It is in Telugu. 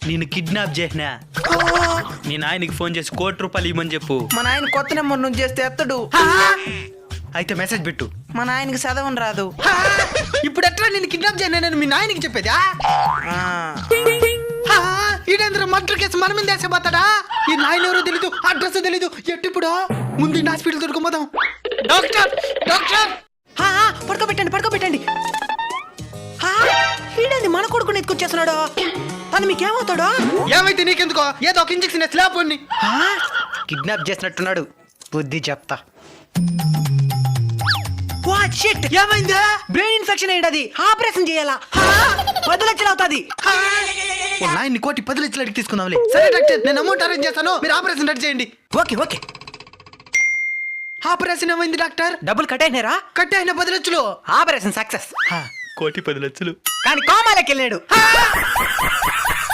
నేను కిడ్నాప్ చేసినా. మీ నాయనకి ఫోన్ చేసి ₹1,00,00,000 ఇవ్వమని చెప్పు. మా నాయన కొత్త నెంబర్ నుంచి చేస్తే ఎత్తడు. అయితే మెసేజ్ పెట్టు. మా నాయనకి చదవని రాదు. ఇప్పుడు ఎట్లా నేను కిడ్నాప్ చేయను మీ నాయనకి చెప్పేదా? ఈడేంద్ర మర్డర్ కేసు మన మీద వేసేపోతాడా? ఈ నాయన ఎవరో తెలీదు, అడ్రస్ తెలీదు. ఎట్టిప్పుడు ముందు హాస్పిటల్ దొరుకుపోదాం. డాక్టర్ డాక్టర్ పడుకోబెట్టండి. ఈడేంది మన కొడుకుని ఎత్తుకొచ్చేస్తున్నాడు. తను మీకేమవుతాడు? ఏమైతే నీకెందుకో, ఏదో ఒక ఇంజక్షన్ స్లాబ్ పోని. కిడ్నాప్ చేసినట్టున్నాడు. బుద్ధి చెప్తా. ఏమైందా? బ్రెయిన్ ఇన్ఫెక్షన్ అయ్యేది. ఆపరేషన్ చేయాలా? 10 లక్షలు అవుతుంది. నాయన్ని కోటి 10 లక్షలు అడిగి తీసుకుందాంలే. సరే డాక్టర్, నేను అమౌంట్ అరేంజ్ చేస్తాను, మీరు ఆపరేషన్ రెడీ చేయండి. ఓకే. ఆపరేషన్ ఏమైంది డాక్టర్? డబ్బులు కట్ అయినారా? కట్ అయిన 10 లక్షలు. Operation success. ₹1,10,00,000 కానీ కోమాలకి వెళ్ళాడు.